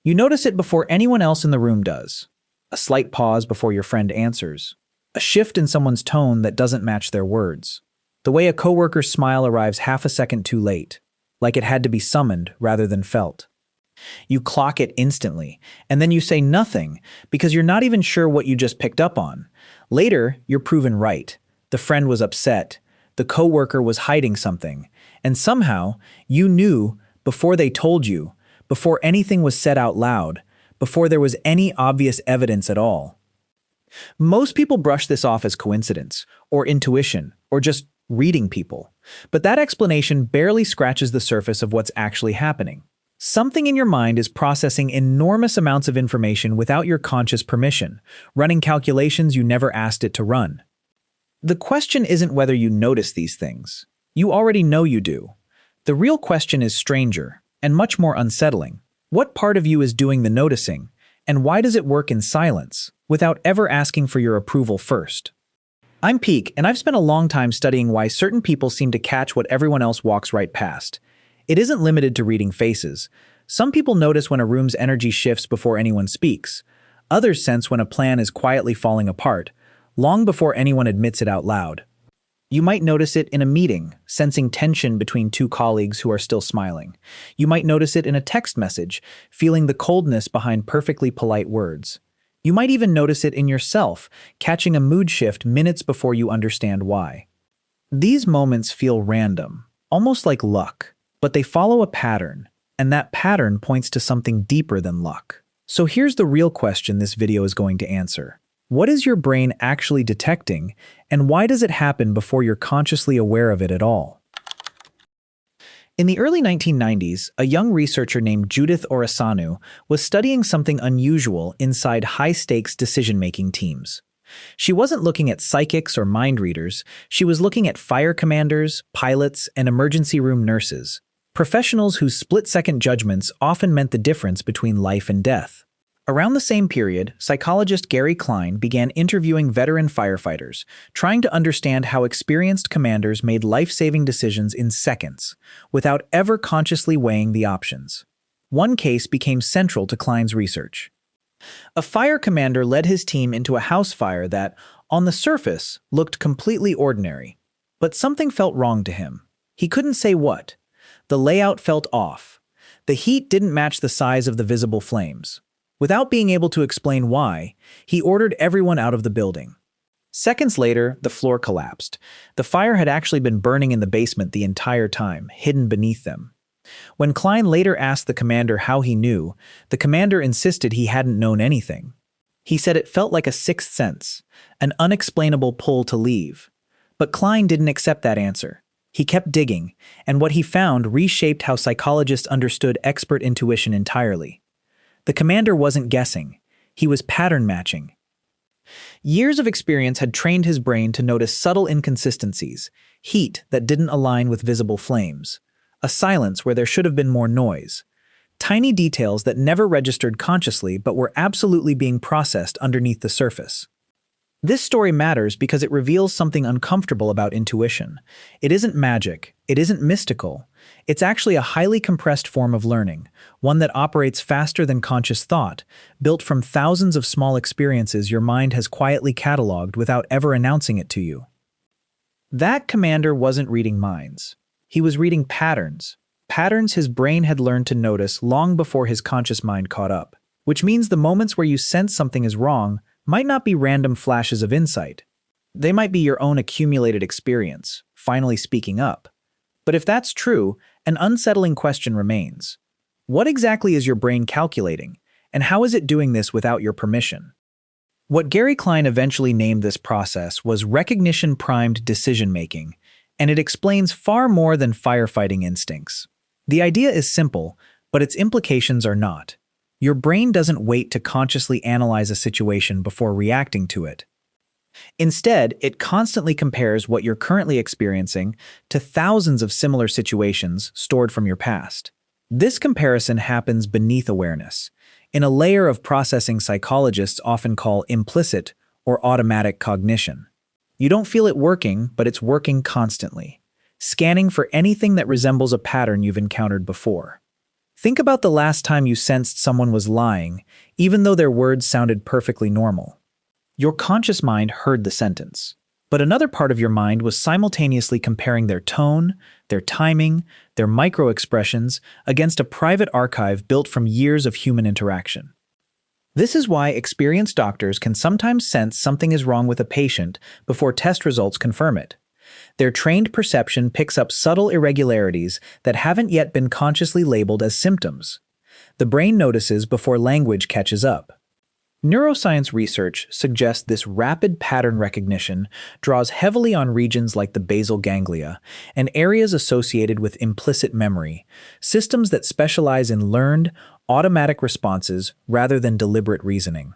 You notice it before anyone else in the room does. A slight pause before your friend answers. A shift in someone's tone that doesn't match their words. The way a coworker's smile arrives half a second too late, like it had to be summoned rather than felt. You clock it instantly, and then you say nothing because you're not even sure what you just picked up on. Later, you're proven right. The friend was upset. The coworker was hiding something. And somehow, you knew before they told you, before anything was said out loud, before there was any obvious evidence at all. Most people brush this off as coincidence, or intuition, or just reading people. But that explanation barely scratches the surface of what's actually happening. Something in your mind is processing enormous amounts of information without your conscious permission, running calculations you never asked it to run. The question isn't whether you notice these things. You already know you do. The real question is stranger, and much more unsettling. What part of you is doing the noticing, and why does it work in silence, without ever asking for your approval first? I'm Peak, and I've spent a long time studying why certain people seem to catch what everyone else walks right past. It isn't limited to reading faces. Some people notice when a room's energy shifts before anyone speaks. Others sense when a plan is quietly falling apart, long before anyone admits it out loud. You might notice it in a meeting, sensing tension between two colleagues who are still smiling. You might notice it in a text message, feeling the coldness behind perfectly polite words. You might even notice it in yourself, catching a mood shift minutes before you understand why. These moments feel random, almost like luck. But they follow a pattern, and that pattern points to something deeper than luck. So here's the real question this video is going to answer. What is your brain actually detecting, and why does it happen before you're consciously aware of it at all? In the early 1990s, a young researcher named Judith Orasanu was studying something unusual inside high-stakes decision-making teams. She wasn't looking at psychics or mind readers, she was looking at fire commanders, pilots, and emergency room nurses. Professionals whose split-second judgments often meant the difference between life and death. Around the same period, psychologist Gary Klein began interviewing veteran firefighters, trying to understand how experienced commanders made life-saving decisions in seconds, without ever consciously weighing the options. One case became central to Klein's research. A fire commander led his team into a house fire that, on the surface, looked completely ordinary. But something felt wrong to him. He couldn't say what. The layout felt off. The heat didn't match the size of the visible flames. Without being able to explain why, he ordered everyone out of the building. Seconds later, the floor collapsed. The fire had actually been burning in the basement the entire time, hidden beneath them. When Klein later asked the commander how he knew, the commander insisted he hadn't known anything. He said it felt like a sixth sense, an unexplainable pull to leave. But Klein didn't accept that answer. He kept digging, and what he found reshaped how psychologists understood expert intuition entirely. The commander wasn't guessing. He was pattern matching. Years of experience had trained his brain to notice subtle inconsistencies, heat that didn't align with visible flames, a silence where there should have been more noise, tiny details that never registered consciously but were absolutely being processed underneath the surface. This story matters because it reveals something uncomfortable about intuition. It isn't magic, it isn't mystical. It's actually a highly compressed form of learning, one that operates faster than conscious thought, built from thousands of small experiences your mind has quietly cataloged without ever announcing it to you. That commander wasn't reading minds. He was reading patterns. Patterns his brain had learned to notice long before his conscious mind caught up. Which means the moments where you sense something is wrong might not be random flashes of insight. They might be your own accumulated experience, finally speaking up. But if that's true, an unsettling question remains. What exactly is your brain calculating, and how is it doing this without your permission? What Gary Klein eventually named this process was recognition-primed decision-making, and it explains far more than firefighting instincts. The idea is simple, but its implications are not. Your brain doesn't wait to consciously analyze a situation before reacting to it. Instead, it constantly compares what you're currently experiencing to thousands of similar situations stored from your past. This comparison happens beneath awareness, in a layer of processing psychologists often call implicit or automatic cognition. You don't feel it working, but it's working constantly, scanning for anything that resembles a pattern you've encountered before. Think about the last time you sensed someone was lying, even though their words sounded perfectly normal. Your conscious mind heard the sentence, but another part of your mind was simultaneously comparing their tone, their timing, their micro-expressions against a private archive built from years of human interaction. This is why experienced doctors can sometimes sense something is wrong with a patient before test results confirm it. Their trained perception picks up subtle irregularities that haven't yet been consciously labeled as symptoms. The brain notices before language catches up. Neuroscience research suggests this rapid pattern recognition draws heavily on regions like the basal ganglia and areas associated with implicit memory, systems that specialize in learned, automatic responses rather than deliberate reasoning.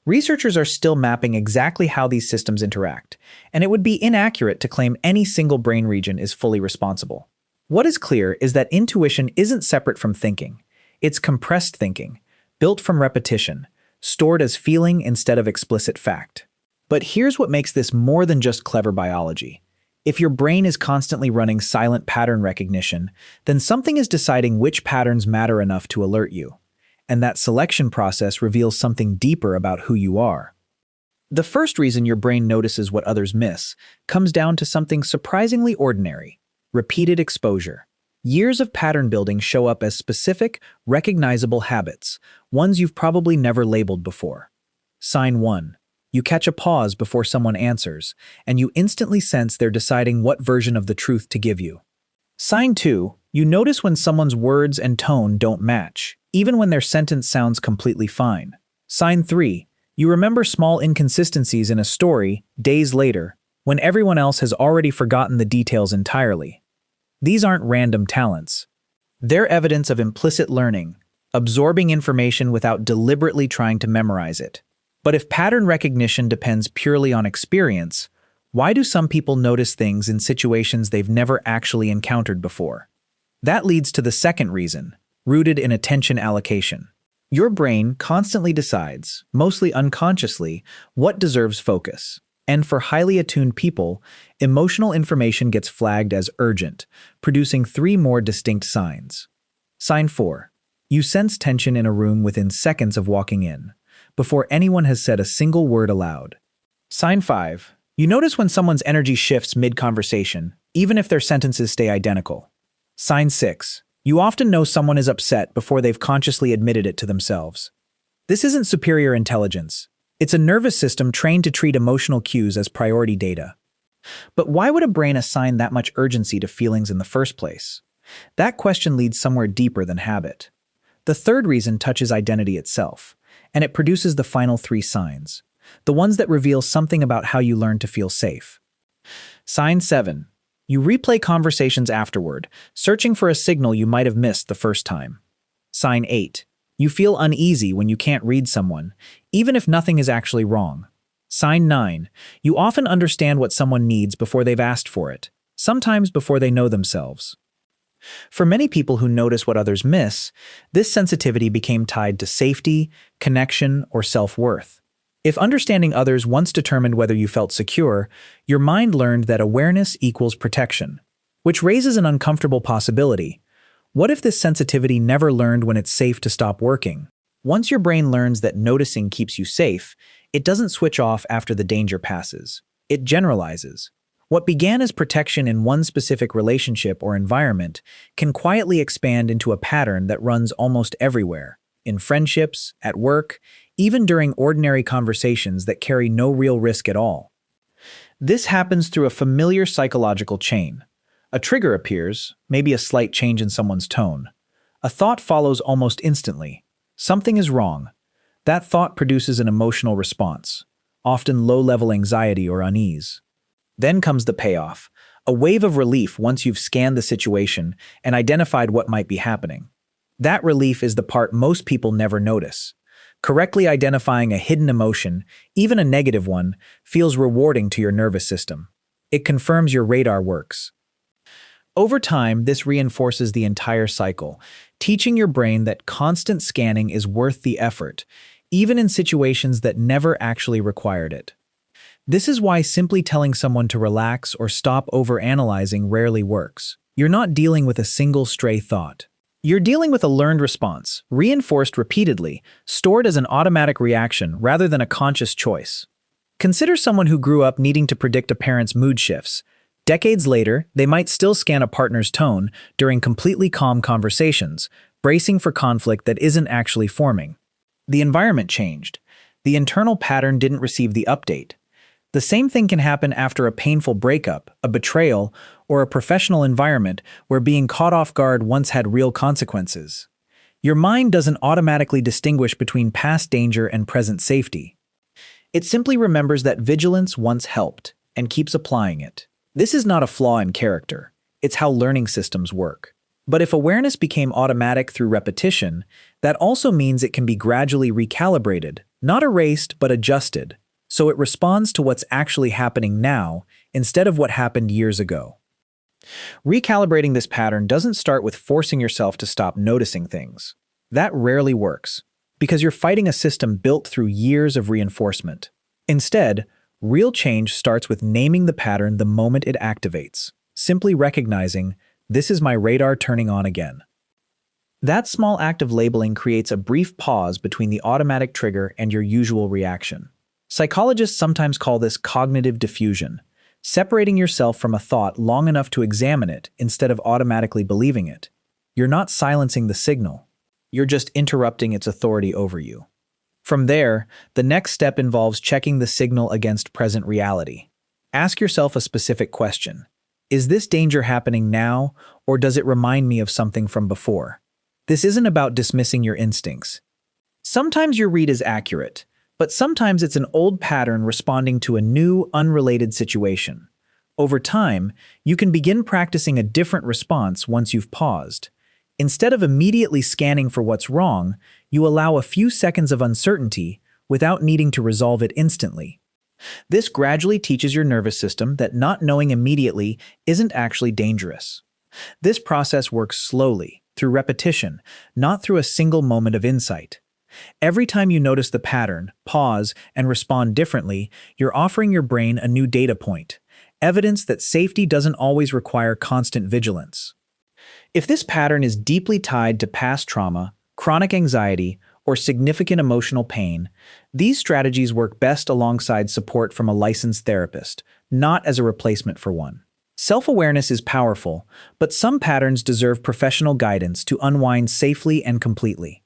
Researchers are still mapping exactly how these systems interact, and it would be inaccurate to claim any single brain region is fully responsible. What is clear is that intuition isn't separate from thinking. It's compressed thinking, built from repetition, stored as feeling instead of explicit fact. But here's what makes this more than just clever biology. If your brain is constantly running silent pattern recognition, then something is deciding which patterns matter enough to alert you. And that selection process reveals something deeper about who you are. The first reason your brain notices what others miss comes down to something surprisingly ordinary: repeated exposure. Years of pattern building show up as specific, recognizable habits, ones you've probably never labeled before. Sign 1. You catch a pause before someone answers, and you instantly sense they're deciding what version of the truth to give you. Sign 2. You notice when someone's words and tone don't match, even when their sentence sounds completely fine. Sign 3. You remember small inconsistencies in a story days later, when everyone else has already forgotten the details entirely. These aren't random talents. They're evidence of implicit learning, absorbing information without deliberately trying to memorize it. But if pattern recognition depends purely on experience, why do some people notice things in situations they've never actually encountered before? That leads to the second reason, rooted in attention allocation. Your brain constantly decides, mostly unconsciously, what deserves focus. And for highly attuned people, emotional information gets flagged as urgent, producing 3 more distinct signs. Sign 4. You sense tension in a room within seconds of walking in, before anyone has said a single word aloud. Sign 5. You notice when someone's energy shifts mid-conversation, even if their sentences stay identical. Sign 6. You often know someone is upset before they've consciously admitted it to themselves. This isn't superior intelligence. It's a nervous system trained to treat emotional cues as priority data. But why would a brain assign that much urgency to feelings in the first place? That question leads somewhere deeper than habit. The third reason touches identity itself, and it produces the final 3 signs, the ones that reveal something about how you learn to feel safe. Sign 7. You replay conversations afterward, searching for a signal you might have missed the first time. Sign 8. You feel uneasy when you can't read someone, even if nothing is actually wrong. Sign 9. You often understand what someone needs before they've asked for it, sometimes before they know themselves. For many people who notice what others miss, this sensitivity became tied to safety, connection, or self-worth. If understanding others once determined whether you felt secure, your mind learned that awareness equals protection, which raises an uncomfortable possibility. What if this sensitivity never learned when it's safe to stop working? Once your brain learns that noticing keeps you safe, it doesn't switch off after the danger passes. It generalizes. What began as protection in one specific relationship or environment can quietly expand into a pattern that runs almost everywhere, in friendships, at work, even during ordinary conversations that carry no real risk at all. This happens through a familiar psychological chain. A trigger appears, maybe a slight change in someone's tone. A thought follows almost instantly. Something is wrong. That thought produces an emotional response, often low-level anxiety or unease. Then comes the payoff, a wave of relief once you've scanned the situation and identified what might be happening. That relief is the part most people never notice. Correctly identifying a hidden emotion, even a negative one, feels rewarding to your nervous system. It confirms your radar works. Over time, this reinforces the entire cycle, teaching your brain that constant scanning is worth the effort, even in situations that never actually required it. This is why simply telling someone to relax or stop overanalyzing rarely works. You're not dealing with a single stray thought. You're dealing with a learned response, reinforced repeatedly, stored as an automatic reaction rather than a conscious choice. Consider someone who grew up needing to predict a parent's mood shifts. Decades later, they might still scan a partner's tone during completely calm conversations, bracing for conflict that isn't actually forming. The environment changed. The internal pattern didn't receive the update. The same thing can happen after a painful breakup, a betrayal, or a professional environment where being caught off guard once had real consequences. Your mind doesn't automatically distinguish between past danger and present safety. It simply remembers that vigilance once helped and keeps applying it. This is not a flaw in character. It's how learning systems work. But if awareness became automatic through repetition, that also means it can be gradually recalibrated, not erased but adjusted, so it responds to what's actually happening now instead of what happened years ago. Recalibrating this pattern doesn't start with forcing yourself to stop noticing things. That rarely works, because you're fighting a system built through years of reinforcement. Instead, real change starts with naming the pattern the moment it activates, simply recognizing, "This is my radar turning on again." That small act of labeling creates a brief pause between the automatic trigger and your usual reaction. Psychologists sometimes call this cognitive diffusion, separating yourself from a thought long enough to examine it instead of automatically believing it. You're not silencing the signal. You're just interrupting its authority over you. From there, the next step involves checking the signal against present reality. Ask yourself a specific question. Is this danger happening now, or does it remind me of something from before? This isn't about dismissing your instincts. Sometimes your read is accurate, but sometimes it's an old pattern responding to a new, unrelated situation. Over time, you can begin practicing a different response once you've paused. Instead of immediately scanning for what's wrong, you allow a few seconds of uncertainty without needing to resolve it instantly. This gradually teaches your nervous system that not knowing immediately isn't actually dangerous. This process works slowly, through repetition, not through a single moment of insight. Every time you notice the pattern, pause, and respond differently, you're offering your brain a new data point, evidence that safety doesn't always require constant vigilance. If this pattern is deeply tied to past trauma, chronic anxiety, or significant emotional pain, these strategies work best alongside support from a licensed therapist, not as a replacement for one. Self-awareness is powerful, but some patterns deserve professional guidance to unwind safely and completely.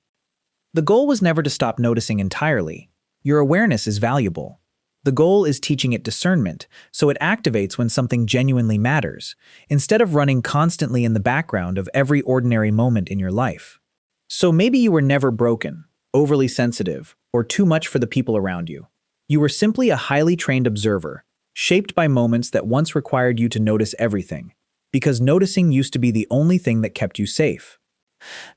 The goal was never to stop noticing entirely. Your awareness is valuable. The goal is teaching it discernment, so it activates when something genuinely matters, instead of running constantly in the background of every ordinary moment in your life. So maybe you were never broken, overly sensitive, or too much for the people around you. You were simply a highly trained observer, shaped by moments that once required you to notice everything, because noticing used to be the only thing that kept you safe.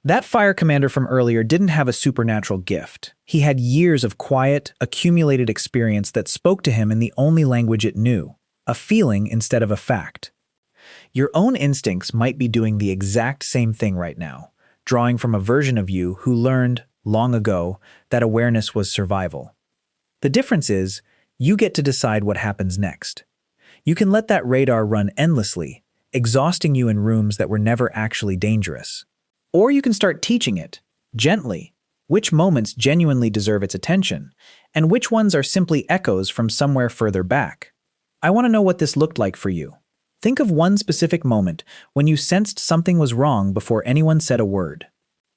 That fire commander from earlier didn't have a supernatural gift. He had years of quiet, accumulated experience that spoke to him in the only language it knew, a feeling instead of a fact. Your own instincts might be doing the exact same thing right now, drawing from a version of you who learned, long ago, that awareness was survival. The difference is, you get to decide what happens next. You can let that radar run endlessly, exhausting you in rooms that were never actually dangerous. Or you can start teaching it, gently, which moments genuinely deserve its attention, and which ones are simply echoes from somewhere further back. I want to know what this looked like for you. Think of one specific moment when you sensed something was wrong before anyone said a word.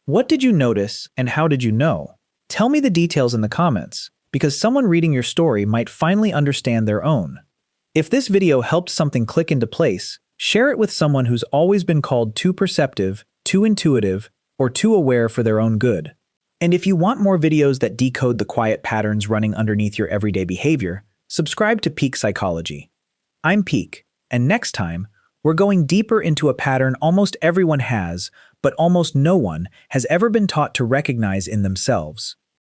What did you notice, and how did you know? Tell me the details in the comments, because someone reading your story might finally understand their own. If this video helped something click into place, share it with someone who's always been called too perceptive, too intuitive, or too aware for their own good. And if you want more videos that decode the quiet patterns running underneath your everyday behavior, subscribe to Peak Psychology. I'm Peak, and next time, we're going deeper into a pattern almost everyone has, but almost no one has ever been taught to recognize in themselves.